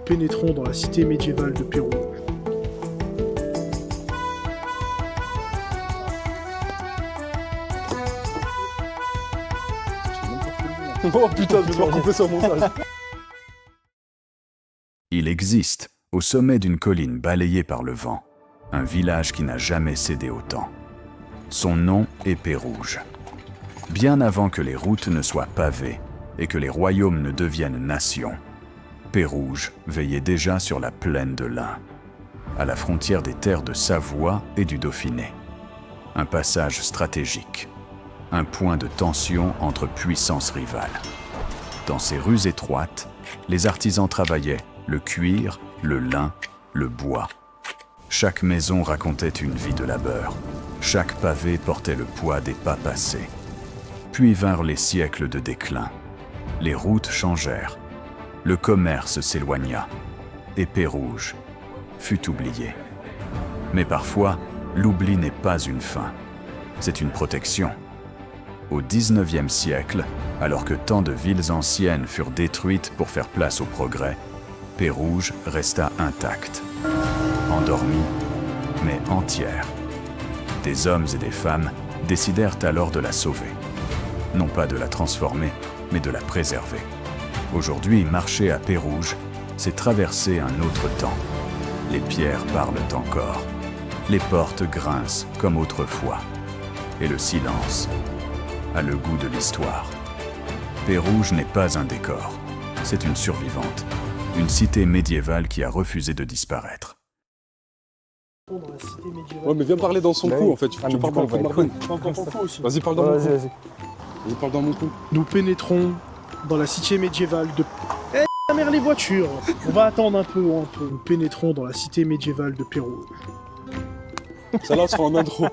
pénétrons dans la cité médiévale de Pérou. Oh putain, je vais devoir couper ça au montage. Il existe, au sommet d'une colline balayée par le vent, un village qui n'a jamais cédé au temps. Son nom est Pérouge. Bien avant que les routes ne soient pavées et que les royaumes ne deviennent nations, Pérouge veillait déjà sur la plaine de l'Ain, à la frontière des terres de Savoie et du Dauphiné. Un passage stratégique, un point de tension entre puissances rivales. Dans ces rues étroites, les artisans travaillaient le cuir, le lin, le bois. Chaque maison racontait une vie de labeur. Chaque pavé portait le poids des pas passés. Puis vinrent les siècles de déclin. Les routes changèrent. Le commerce s'éloigna. Et Pérouge fut oublié. Mais parfois, l'oubli n'est pas une fin. C'est une protection. Au XIXe siècle, alors que tant de villes anciennes furent détruites pour faire place au progrès, Pérouge resta intacte, endormie, mais entière. Des hommes et des femmes décidèrent alors de la sauver. Non pas de la transformer, mais de la préserver. Aujourd'hui, marcher à Pérouge, c'est traverser un autre temps. Les pierres parlent encore. Les portes grincent comme autrefois. Et le silence a le goût de l'histoire. Pérouge n'est pas un décor, c'est une survivante. Une cité médiévale qui a refusé de disparaître. Ouais, mais viens parler dans son cou en fait. Tu parles dans le cou de Marvin. Vas-y, parle dans mon cou. Vas-y, parle dans mon cou. Nous pénétrons dans la cité médiévale de... Eh, la mère, les voitures! On va attendre un peu. Nous pénétrons dans la cité médiévale de Pérou. Celle-là sera en intro.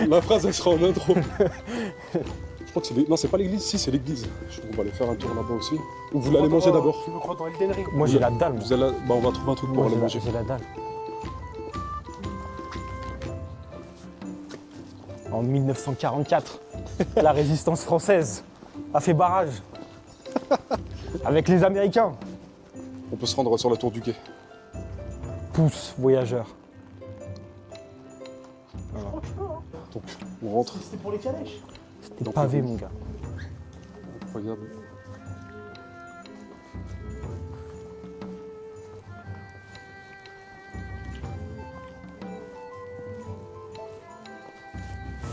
La phrase, elle sera en intro. Je crois que c'est l'église. Non, c'est pas l'église, si, c'est l'église. On va aller faire un tour là-bas aussi. Ou vous l'allez manger d'abord? Je me crois dans Elden Ring. Moi j'ai la dalle. Vous allez... Bah, on va trouver un truc pour aller manger. J'ai la dalle. En 1944, la résistance française a fait barrage avec les Américains. On peut se rendre sur la tour du quai. Pousse, voyageurs. Donc, on rentre. C'était pour les calèches. C'était pavé, mon gars. Incroyable.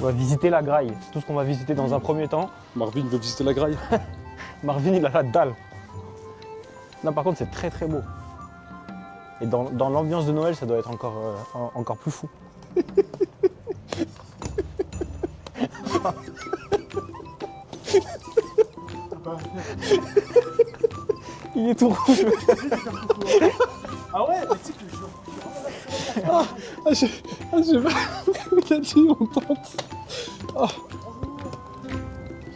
On va visiter la graille. C'est tout ce qu'on va visiter dans un premier temps. Marvin veut visiter la graille. Marvin, il a la dalle. Non, par contre, c'est très très beau. Et dans l'ambiance de Noël, ça doit être encore plus fou. Il est tout rouge. Ah ouais, mais tu sais que je... J'ai pas... Il a dit, on tente. Parce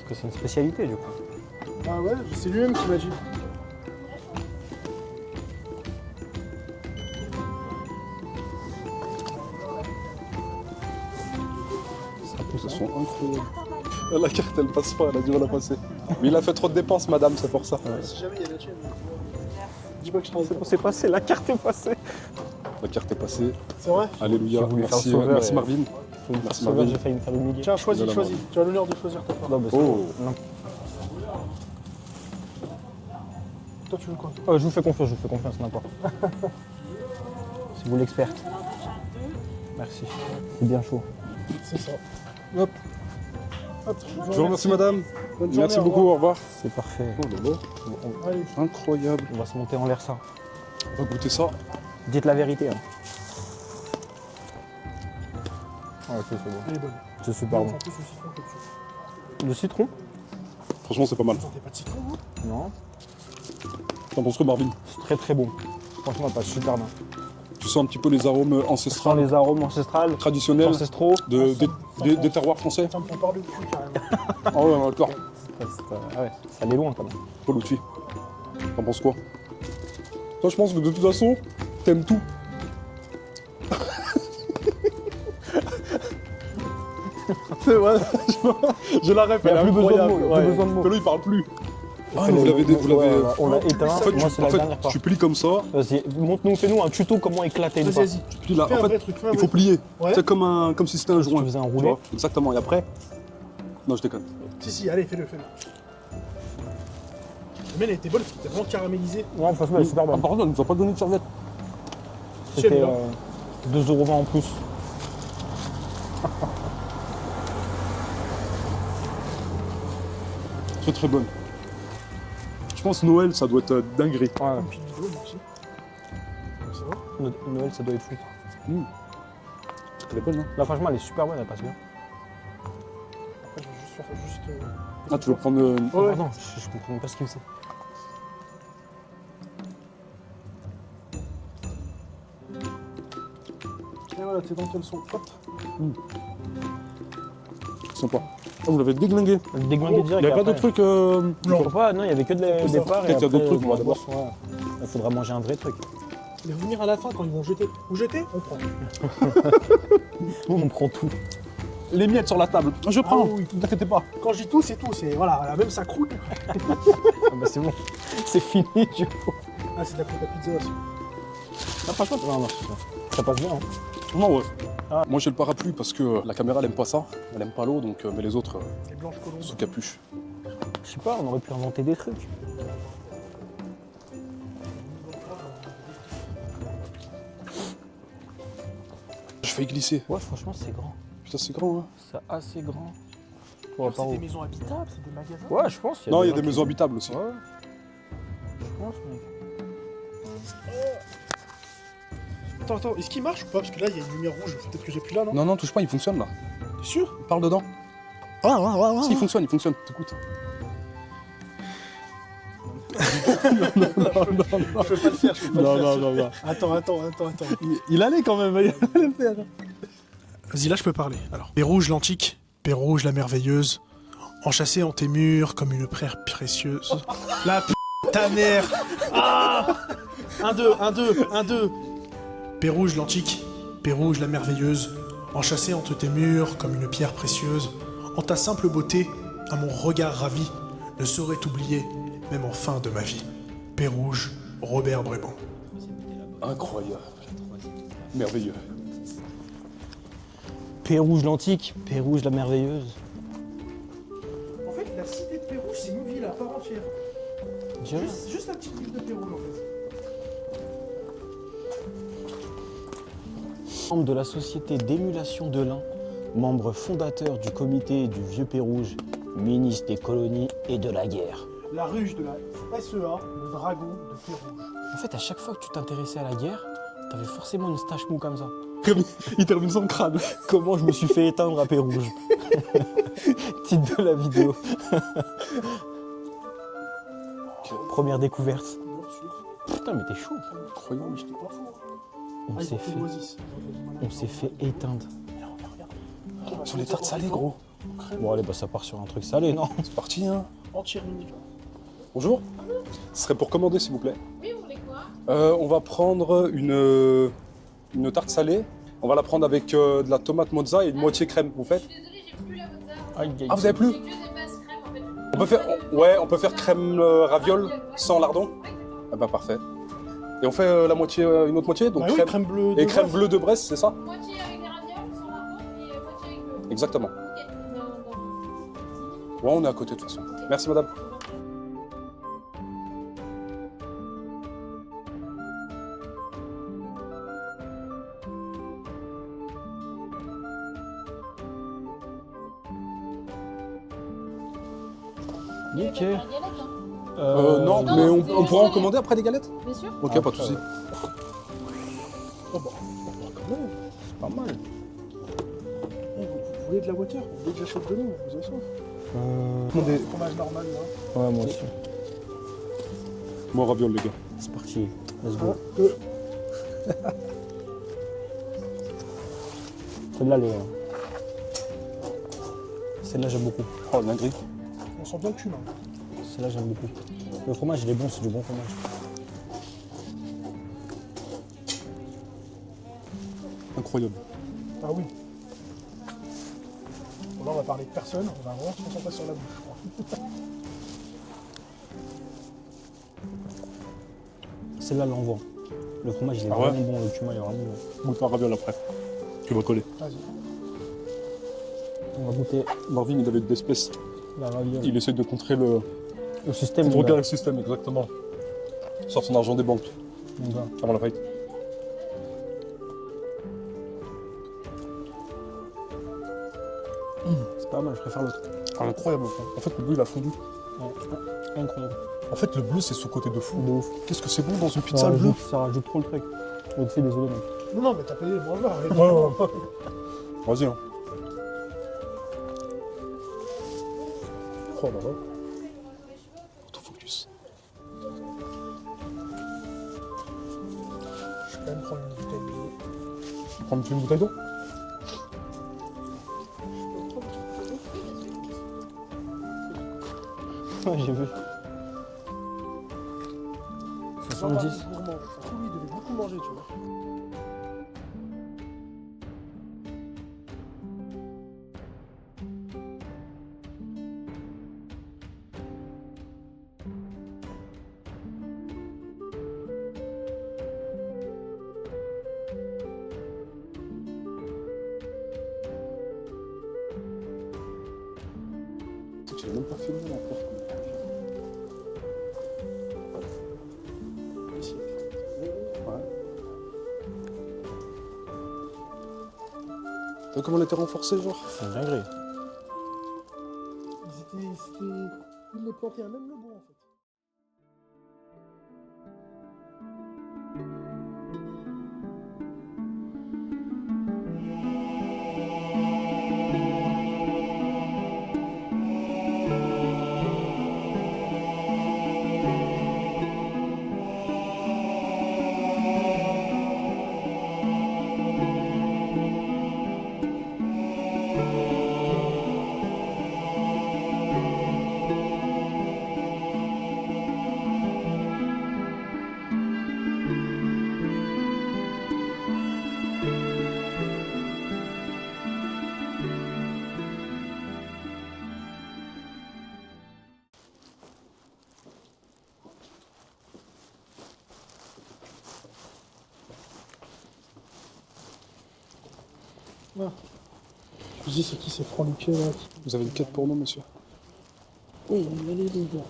que c'est une spécialité, du coup. Ah ouais, c'est lui-même qui m'a dit. Ils sont incroyables. La carte, elle passe pas, elle a du mal à passer. Mais il a fait trop de dépenses, madame, c'est pour ça. Si jamais il y a la tienne. Dis pas que je t'en C'est passé, la carte est passée. La carte est passée. C'est vrai? Alléluia. J'ai voulu faire Merci, sauveur merci et- Marvin. Merci Marvin. J'ai failli me faire humilier. Tiens, choisis. De la Tu as l'honneur de choisir ta part. Non, bah, c'est Oh. bon. Non. Toi, tu veux quoi? Je vous fais confiance, n'importe. C'est vous l'experte. Merci. C'est bien chaud. C'est ça. Hop. Hop, Je vous remercie, madame. Bonne journée, Merci au beaucoup, au revoir. C'est parfait. Oh là là. Allez. Incroyable. On va se monter en l'air ça. On va goûter ça. Dites la vérité. Hein. Ah, ok, c'est bon. Elle est bonne. C'est super bon. En plus, le citron que tu... Le citron? Franchement, c'est pas mal. Vous sentez pas de citron, vous? Non. T'en penses quoi, Marvin? C'est très très bon. Franchement, ça passe super bien. Tu sens un petit peu les arômes Sans ancestrales, les arômes ancestrales, traditionnels ancestraux. des terroirs français. Ça me prend par le cul, carrément. Ah ouais, d'accord. Ah ouais, ça allait loin quand même. Paul Outfi. T'en penses quoi? Toi, je pense que de toute façon, t'aimes tout. C'est vrai, je la répète, Il y a plus besoin de mots, il y a plus besoin de mots. Lui, il parle plus. Ah, mais vous l'avez. On l'a éteint. En fait, Moi, c'est la dernière part. tu plies comme ça. Vas-y, montre-nous, fais-nous un tuto comment éclater une Vas-y, part. vas-y. Tu plies là. Fais un En vrai fait, truc, fais un il vrai faut plier. Ouais. C'est comme si c'était un joint. faisais un tu roulet. vois. Exactement. Et après. Non, je déconne. Si, allez, fais-le. La mienne, elle était bonne parce que t'es vraiment caramélisé. Ouais, franchement, elle est super Ah, bonne. par contre, on nous a pas donné de serviette. C'était Celui-là. 2,20 € en plus. Très très bonne. Je pense Noël, ça doit être dinguerie. Ouais. Et puis, du moi aussi. Ça va Noël, ça doit être fou. Elle est bonne, hein. Là, franchement, elle est super bonne, elle passe bien. Après, je vais juste faire juste. Ah, tu veux prendre. Ouais. Pardon, je comprends même pas ce qu'il faisait. Et voilà, t'es dans quel son. Hop. Sympa. Ah, vous l'avez déglingué. Le déglingué Il direct. n'y a pas après. d'autres trucs. Non. Non, il y avait que des ça. parts. Peut-être qu'il y a d'autres trucs, on va d'abord. Il faudra manger un vrai truc. Ils vont venir à la fin quand ils vont jeter. Vous jetez, on prend. Nous, on prend tout. Les miettes sur la table. Je prends. Ah oui. Ne t'inquiétez pas. Quand je dis tout, c'est tout. C'est voilà, même ça croûte. Ah bah c'est bon. C'est fini, du coup. Ah, c'est de la pâte à pizza aussi. Ah, franchement, non, ça passe bien. Hein. Non, ouais. Moi, j'ai le parapluie parce que la caméra, elle aime pas ça. Elle aime pas l'eau, donc. Mais les autres, Les blanches colombes. sous capuche. Je sais pas, on aurait pu inventer des trucs. Je fais glisser. Ouais, franchement, c'est grand. Putain, c'est grand, hein. C'est assez grand. C'est des maisons habitables, c'est des magasins. Ouais, je pense. Non, il y a gens des qui- maisons habitables aussi. Ouais. Je pense, mec. Attends, est-ce qu'il marche ou pas? Parce que là, il y a une lumière rouge. Peut-être que j'ai plus là, non? Non, touche pas, il fonctionne là. T'es sûr? Parle dedans. Ah. Si, il fonctionne. T'écoutes. Je peux pas le faire, je peux pas le faire. non. Attends. Il allait quand même, il allait le faire. Vas-y, là, je peux parler. Alors, Pérouge l'antique, Pérouge la merveilleuse, enchâssée en tes murs comme une pierre précieuse. La p*** ta mère. Ah 1-2. Pérouge l'antique, Pérouge la merveilleuse, enchâssée entre tes murs comme une pierre précieuse. En ta simple beauté, à mon regard ravi, ne saurait t'oublier, même en fin de ma vie. Pérouge, Robert Bréban. Incroyable. Merveilleux. Pérouge l'antique, Pérouge la merveilleuse. En fait, la cité de Pérouge, c'est une ville à part entière. Dieu. Juste la petite ville de Pérouge, en fait. Membre de la société d'émulation de l'Ain, membre fondateur du comité du Vieux Pérouge, ministre des colonies et de la guerre. La ruche de la SEA, le dragon de Pérouge. En fait, à chaque fois que tu t'intéressais à la guerre, t'avais forcément une stache mou comme ça. Comme il termine son crâne. Comment je me suis fait éteindre à Pérouge. Titre de la vidéo. Première découverte. Bien sûr. Putain, mais t'es chaud. Incroyable. J'étais pas fou. On s'est fait éteindre. Sur les tartes salées, gros. Bon, allez, bah ça part sur un truc salé, non? C'est parti, hein. Entière unique. Bonjour. Ce serait pour commander, s'il vous plaît. Oui, vous voulez quoi? On va prendre une tarte salée. On va la prendre avec de la tomate mozza et une moitié crème. Vous Je faites? suis désolée, j'ai plus la mozza. Aïe, aïe. Ah, vous avez plus? J'ai que des bases crème en fait. On peut faire, on peut faire crème raviole sans lardon. Ah bah parfait. Et on fait la moitié, une autre moitié, donc Bah oui, crème, crème bleue. de et crème Brest. bleue de Brest, c'est ça? Moitié avec des ravioles sans lardon et moitié avec le. Exactement. Ok, Ouais, on est à côté de toute façon. Merci madame. Nickel. Non, Non, mais non, on c'était pourra en salé. commander après des galettes? Bien sûr. Ok, Ah, pas de soucis. Oh bah, quand même. C'est pas mal. Vous voulez de la water? Vous voulez que j'achète de l'eau? Vous avez soif? Demandez. Fromage normal, là. Ouais, moi aussi. Moi, raviole, les gars. C'est parti. Let's go. Celle-là, Celle-là, j'aime beaucoup. Oh, dinguerie. On sent bien le cumin. Celle-là, j'aime beaucoup. Le fromage, il est bon, c'est du bon fromage. Incroyable. Ah oui. Bon, là, on va parler de personne. On va vraiment se concentrer sur la bouche, je crois. celle-là l'envoie. Le fromage il est Ah ouais vraiment bon, le cumin il est vraiment bon. Goûte la raviole après. Tu vas coller. Vas-y. On va goûter Marvin, il avait de l'espèce. la raviole. Il essaie de contrer le. Le système, Contrer le système, exactement. Sort son argent des banques on va. avant la faillite. C'est pas mal, je préfère l'autre. Incroyable. En fait, le bleu, il a fondu. Ouais. Incroyable. En fait, le bleu, c'est sous-côté de fou. De ouf. Qu'est-ce que c'est bon dans une pizza, le bleu? Ça rajoute trop le truc. Au-dessus, désolé mec. Non, mais t'as payé le bras. Ouais. Vas-y, hein. Oh là là. Autofocus. Je vais quand même prendre une bouteille d'eau. Prends une bouteille d'eau. Ouais, j'ai vu. 70. Ça se trouve, il devait beaucoup manger, tu vois. Tu l'as même pas filmé encore. Ouais. T'as vu comment elle était renforcée, genre? C'est une dinguerie. Ils les plantaient à même le bout, en fait. Je dis, c'est qui ces francs Luquet là? Vous avez une quête pour nous, monsieur? Oui, allez, bon.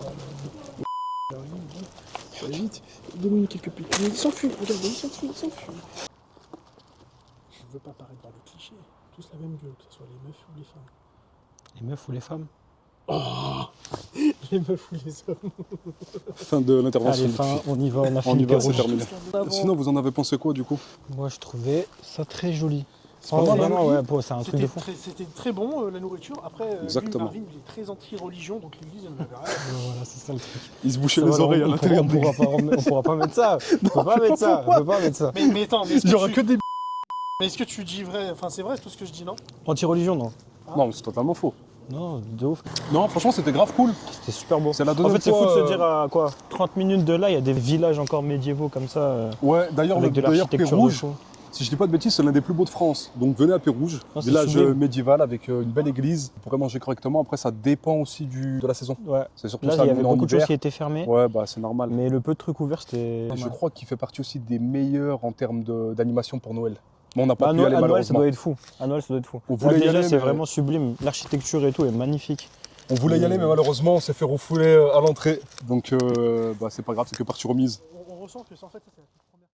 Vite, donne-nous quelques piques. Il s'enfuit, regardez, il s'enfuit. Je veux pas paraître dans le cliché. Tous la même gueule, que ce soit les meufs ou les femmes. Les meufs ou les femmes? Les meufs ou les hommes. Fin de l'intervention. Allez, fin, on y va, on a On fini y va, le c'est rouge. terminé. Sinon, vous en avez pensé quoi, du coup? Moi je trouvais ça très joli. C'est pas mal, Vraiment, hein. ouais, c'est un truc de fou. C'était très bon, la nourriture. Après, lui, Exactement. Marvin, il est très anti-religion, donc l'église, elle n'avait rien. Voilà, c'est ça le truc. Il se bouchait Ça les va, oreilles à on l'intérieur. pourra pas mettre ça. On peut pas mettre ça. On peut pas mettre ça. Mais attends, mais Il y aura que des. mais est-ce que tu dis vrai? Enfin, c'est vrai tout ce que je dis, non? Anti-religion, non. Non, c'est totalement faux. Non, de ouf. Non, franchement, c'était grave cool. C'était super beau. C'est la En deuxième fait, c'est fou fois, de se dire à quoi 30 minutes de là, il y a des villages encore médiévaux comme ça. Ouais, d'ailleurs, Avec de l'architecture de Pérouge, fou. si je dis pas de bêtises, c'est l'un des plus beaux de France. Donc venez à Pérouge, Non, c'est village sublime. médiéval avec une belle église. Vous pourrez manger correctement. Après, ça dépend aussi de la saison. Ouais. C'est surtout Là, ça. il y avait nous, en beaucoup de choses hiver. qui étaient fermées. Ouais, bah c'est normal. Mais le peu de trucs ouverts, c'était. Et pas je mal. crois qu'il fait partie aussi des meilleurs en termes d'animation pour Noël. Mais on n'a pas Bah, pu y aller à Noël, ça malheureusement. doit être fou. À Noël, ça doit être fou. On Là, voulait y déjà, aller, c'est mais- vraiment sublime. L'architecture et tout est magnifique. On voulait y aller, mais malheureusement, on s'est fait refouler à l'entrée. Donc, bah, c'est pas grave, c'est que partie remise. On ressent que ça, en fait, c'est